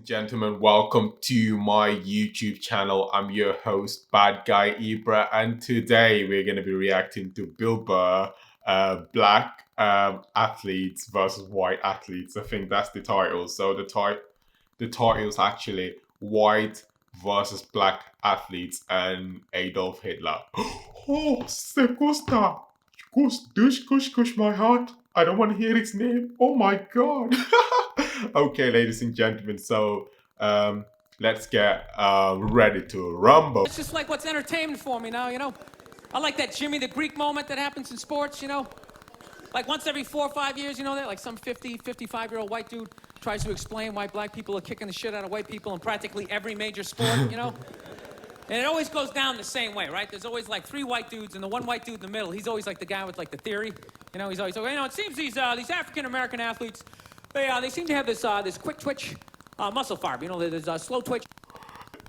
Gentlemen, welcome to my YouTube channel. I'm your host, Bad Guy Ibra, and today we're going to be reacting to Burr, black athletes versus white athletes. I think that's the title. So the title is actually white versus black athletes and Adolf Hitler. Oh, se gusta. Gush, my heart. I don't want to hear its name. Oh my god. Okay, ladies and gentlemen, so um, let's get ready to rumble. It's just like what's entertainment for me now. I like that Jimmy the Greek moment that happens in sports. Like once every 4 or 5 years, that like some 50, 55-year-old white dude tries to explain why black people are kicking the shit out of white people in practically every major sport. And it always goes down the same way, right? There's always like three white dudes, and the one white dude in the middle, he's always like the guy with like the theory. He's always like, it seems these African-American athletes, they seem to have this quick twitch muscle fiber. There's a slow twitch.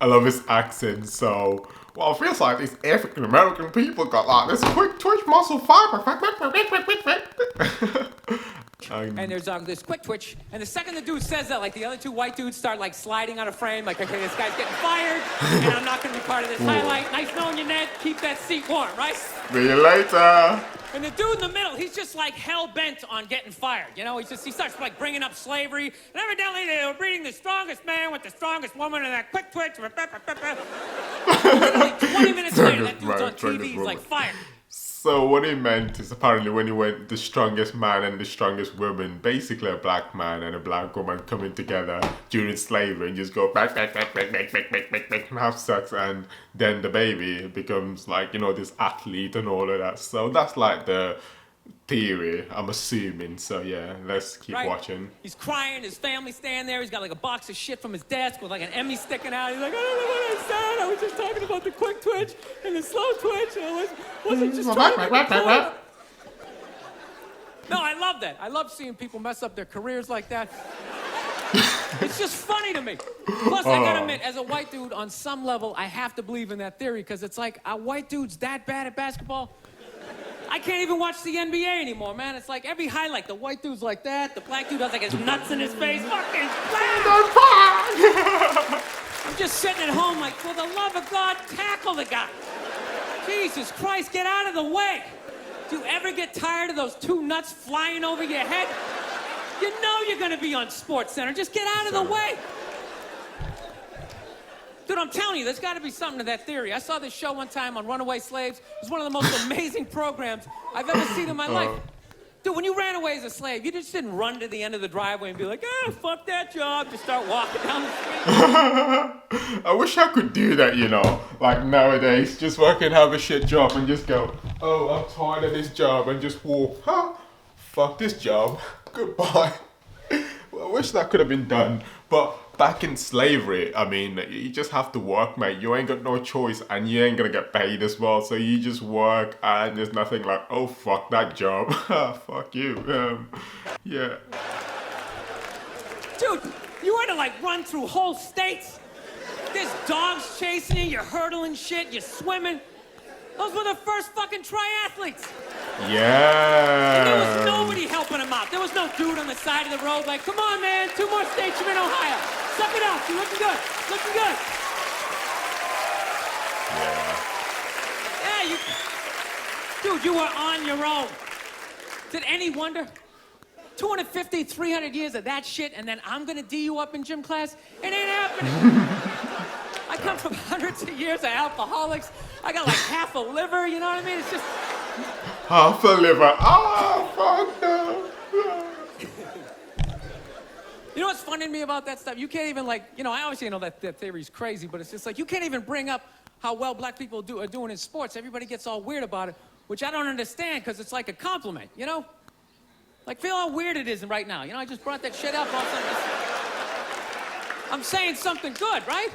I love his accent. So, well, it feels like these African American people got like this quick twitch muscle fiber. And there's this quick twitch, and the second the dude says that, like the other two white dudes start like sliding out of frame, like, okay, this guy's getting fired, and I'm not gonna be part of this highlight. Nice knowing you, Ned. Keep that seat warm, right? See you later. And the dude in the middle, he's just like hell bent on getting fired. He starts like bringing up slavery, and evidently they were breeding the strongest man with the strongest woman, and that quick twitch. Literally 20 minutes later, that dude's on TV, he's like fired. So what he meant is apparently when he went the strongest man and the strongest woman, basically a black man and a black woman coming together during slavery and just go back, and have sex, and then the baby becomes like, this athlete and all of that. So that's like the theory, I'm assuming. So yeah, let's keep watching. He's crying, his family's standing there, he's got like a box of shit from his desk with like an Emmy sticking out. He's like, I don't know what I said, I was just talking about the quick twitch and the slow twitch, and I wasn't just trying to make a point. No, I love that. I love seeing people mess up their careers like that. It's just funny to me. Plus, I gotta admit, as a white dude, on some level, I have to believe in that theory, because it's like, are white dudes that bad at basketball? I can't even watch the NBA anymore, man. It's like every highlight, the white dude's like that, the black dude has like his nuts in his face. Fucking I'm just sitting at home like, for the love of God, tackle the guy. Jesus Christ, get out of the way. Do you ever get tired of those two nuts flying over your head? You know you're gonna be on SportsCenter. Just get out of the way. Dude, I'm telling you, there's got to be something to that theory. I saw this show one time on runaway slaves. It was one of the most amazing programs I've ever seen in my life. Dude, when you ran away as a slave, you just didn't run to the end of the driveway and be like, fuck that job. Just start walking down the street. I wish I could do that, like nowadays. Just fucking have a shit job and just go, oh, I'm tired of this job, and just walk, fuck this job, goodbye. Well, I wish that could have been done, but back in slavery, I mean, you just have to work, mate. You ain't got no choice, and you ain't gonna get paid as well. So you just work, and there's nothing like, oh, fuck that job. Fuck you. Yeah. Dude, you had to like run through whole states. There's dogs chasing you, you're hurdling shit, you're swimming. Those were the first fucking triathletes. Yeah. And there was nobody helping them out. There was no dude on the side of the road like, come on, man, 2 more states, you're in Ohio. Suck it up, you're looking good, looking good. Yeah, dude, you were on your own. Is it any wonder? 250, 300 years of that shit, and then I'm gonna D you up in gym class? It ain't happening. I come from hundreds of years of alcoholics. I got like half a liver, you know what I mean? It's just... Half a liver. Fuck no. You know what's funny to me about that stuff? You can't even like, I obviously know that theory's crazy, but it's just like, you can't even bring up how well black people are doing in sports. Everybody gets all weird about it, which I don't understand, because it's like a compliment, Like, feel how weird it is right now. I just brought that shit up. I'm saying something good, right?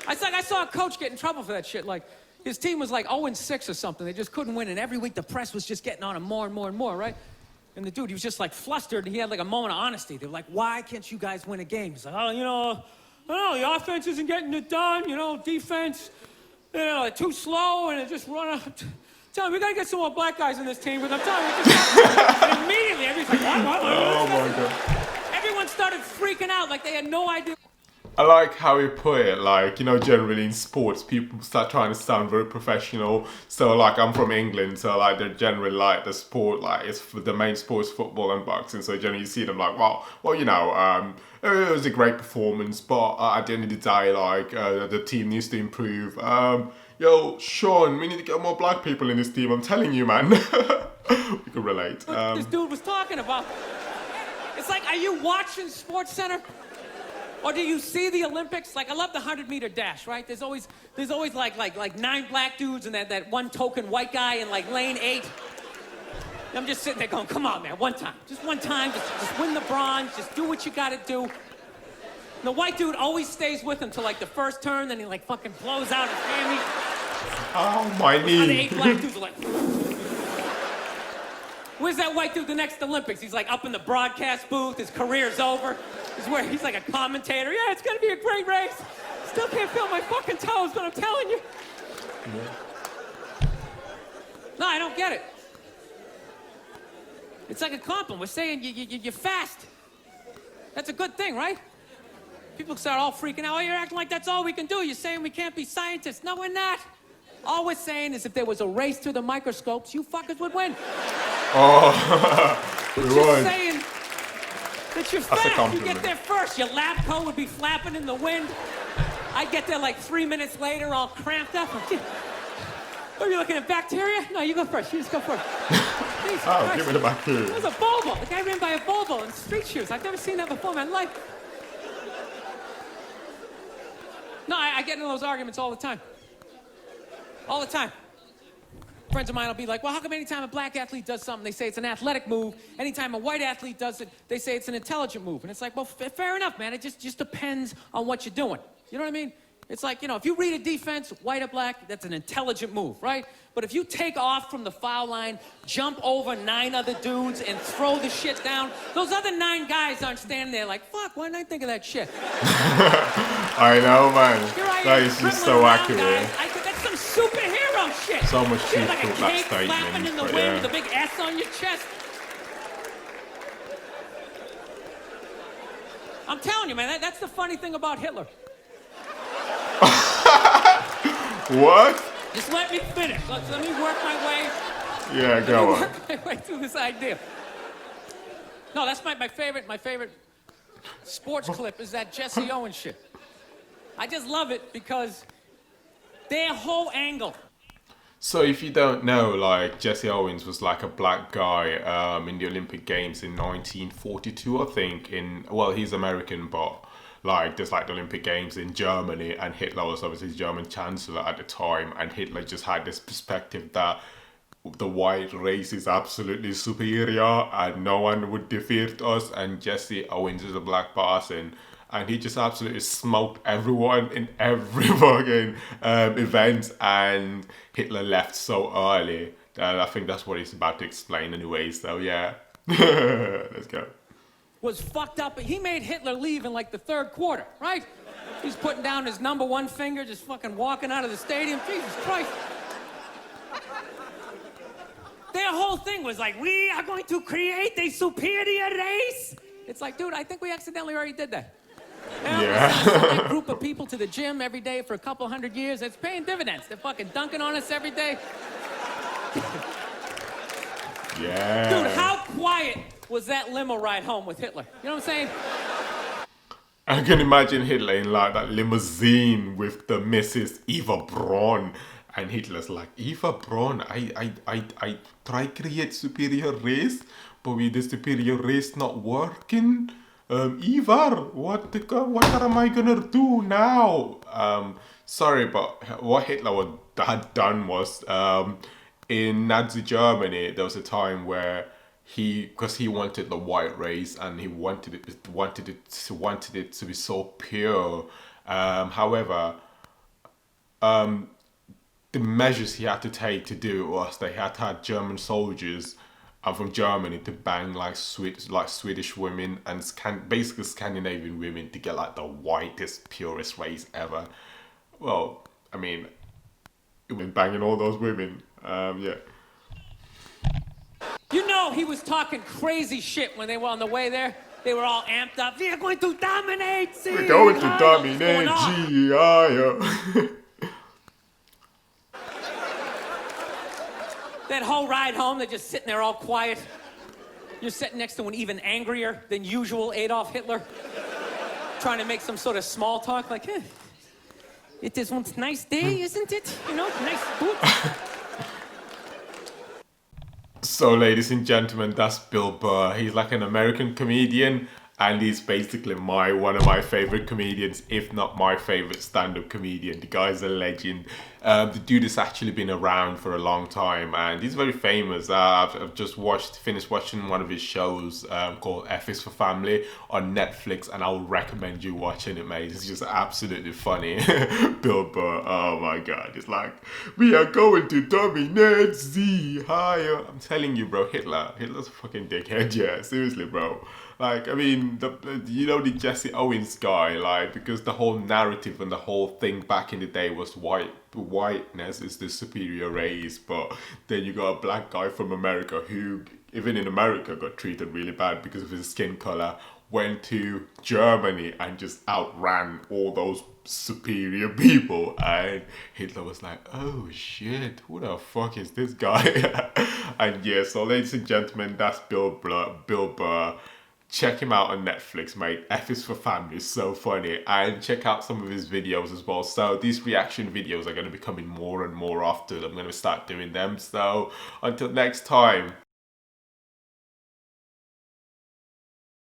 It's like I saw a coach get in trouble for that shit. Like, his team was like 0-6 or something. They just couldn't win, and every week the press was just getting on him more and more and more, right? And the dude, he was just like flustered, and he had like a moment of honesty. They were like, why can't you guys win a game? He's like, I don't know, the offense isn't getting it done, defense, too slow, and it just run up. Tell me, we gotta get some more black guys in this team, but I'm telling you, and immediately everybody's like, what? Oh my God. Everyone started started freaking out like they had no idea. I like how he put it, like, generally in sports, people start trying to sound very professional. So, like, I'm from England, so, like, they're generally like the sport, like, it's the main sports, football and boxing. So, generally, you see them like, well, it was a great performance, but at the end of the day, like, the team needs to improve. Yo, Sean, we need to get more black people in this team. I'm telling you, man. We can relate. What this dude was talking about. It's like, are you watching Sports Center? Or do you see the Olympics? Like, I love the 100-meter dash, right? There's always like 9 black dudes and that one token white guy in like lane 8. I'm just sitting there going, come on, man, one time. Just one time, just win the bronze, just do what you gotta do. The white dude always stays with him till like the first turn, then he like fucking blows out his hammy. Oh, my knee. And the 8 black dudes are like... Where's that white dude the next Olympics? He's like up in the broadcast booth, his career's over. He's like a commentator. Yeah, it's gonna be a great race. Still can't feel my fucking toes, but I'm telling you. Yeah. No, I don't get it. It's like a compliment. We're saying you're fast. That's a good thing, right? People start all freaking out. Oh, you're acting like that's all we can do. You're saying we can't be scientists. No, we're not. All we're saying is if there was a race to the microscopes, you fuckers would win. Oh, we would. Just saying that you're fast. You get there first. Your lab coat would be flapping in the wind. I'd get there like 3 minutes later, all cramped up. Are you looking at bacteria? No, you go first. You just go first. Oh, give me the bacteria. It was a Volvo. The guy ran by a Volvo in street shoes. I've never seen that before in my life. No, I get into those arguments all the time. All the time. Friends of mine will be like, well, how come anytime a black athlete does something, they say it's an athletic move. Anytime a white athlete does it, they say it's an intelligent move. And it's like, well, fair enough, man. It just depends on what you're doing. You know what I mean? It's like, if you read a defense, white or black, that's an intelligent move, right? But if you take off from the foul line, jump over 9 other dudes, and throw the shit down, those other 9 guys aren't standing there like, fuck, why didn't I think of that shit? I know, man. That is just so accurate. That's some superhero shit. So much shit, truth like a to that cape statement. flapping in the wind with a big S on your chest. I'm telling you, man, that's the funny thing about Hitler. What? Just let me finish. Let me work my way. Yeah, go on. Work my way through this idea. No, that's my favorite sports clip is that Jesse Owens shit. I just love it because their whole angle. So if you don't know, like, Jesse Owens was like a black guy in the Olympic Games in 1942, I think. He's American, but like there's like the Olympic Games in Germany, and Hitler was obviously the German chancellor at the time, and Hitler just had this perspective that the white race is absolutely superior and no one would defeat us, and Jesse Owens is a black person. And he just absolutely smoked everyone in every fucking event, and Hitler left so early. I think that's what he's about to explain anyway, so yeah. Let's go. Was fucked up. He made Hitler leave in like the 3rd quarter, right? He's putting down his number 1 finger, just fucking walking out of the stadium. Jesus Christ. Their whole thing was like, we are going to create a superior race. It's like, dude, I think we accidentally already did that. Yeah. Some group of people to the gym every day for a couple hundred years. It's paying dividends. They're fucking dunking on us every day. Yeah. Dude, how quiet was that limo ride home with Hitler? You know what I'm saying? I can imagine Hitler in like that limousine with the Mrs. Eva Braun. And Hitler's like, Eva Braun, I try create superior race, but with the superior race not working. Ivar, what am I gonna do now? Sorry, but what Hitler had done was, in Nazi Germany, there was a time where because he wanted the white race and he wanted it to be so pure. However, the measures he had to take to do it was they had to have German soldiers from Germany to bang like Swedish women and basically Scandinavian women to get like the whitest, purest race ever. Well, I mean, it was banging all those women. Yeah. You know he was talking crazy shit when they were on the way there. They were all amped up. We are going to dominate. See, We're going to What's dominate going on? GIO. That whole ride home, they're just sitting there all quiet. You're sitting next to an even angrier than usual Adolf Hitler, trying to make some sort of small talk, like, it is one nice day, isn't it? You know, nice boots. So, ladies and gentlemen, that's Bill Burr. He's like an American comedian, and he's basically one of my favorite comedians, if not my favorite stand-up comedian. The guy's a legend. The dude has actually been around for a long time, and he's very famous. I've just finished watching one of his shows called F is for Family on Netflix, and I would recommend you watching it, mate. It's just absolutely funny. Bill Burr, oh my god, it's like, we are going to dominate the higher. I'm telling you, bro, Hitler's a fucking dickhead, yeah, seriously, bro. Like, I mean, the Jesse Owens guy, like, because the whole narrative and the whole thing back in the day was whiteness is the superior race, but then you got a black guy from America who, even in America, got treated really bad because of his skin color, went to Germany and just outran all those superior people, and Hitler was like, oh shit, who the fuck is this guy? And yeah, so ladies and gentlemen, that's Bill Burr. Check him out on Netflix, mate. F is for Family is so funny. And check out some of his videos as well. So these reaction videos are going to be coming more and more often. I'm going to start doing them. So until next time,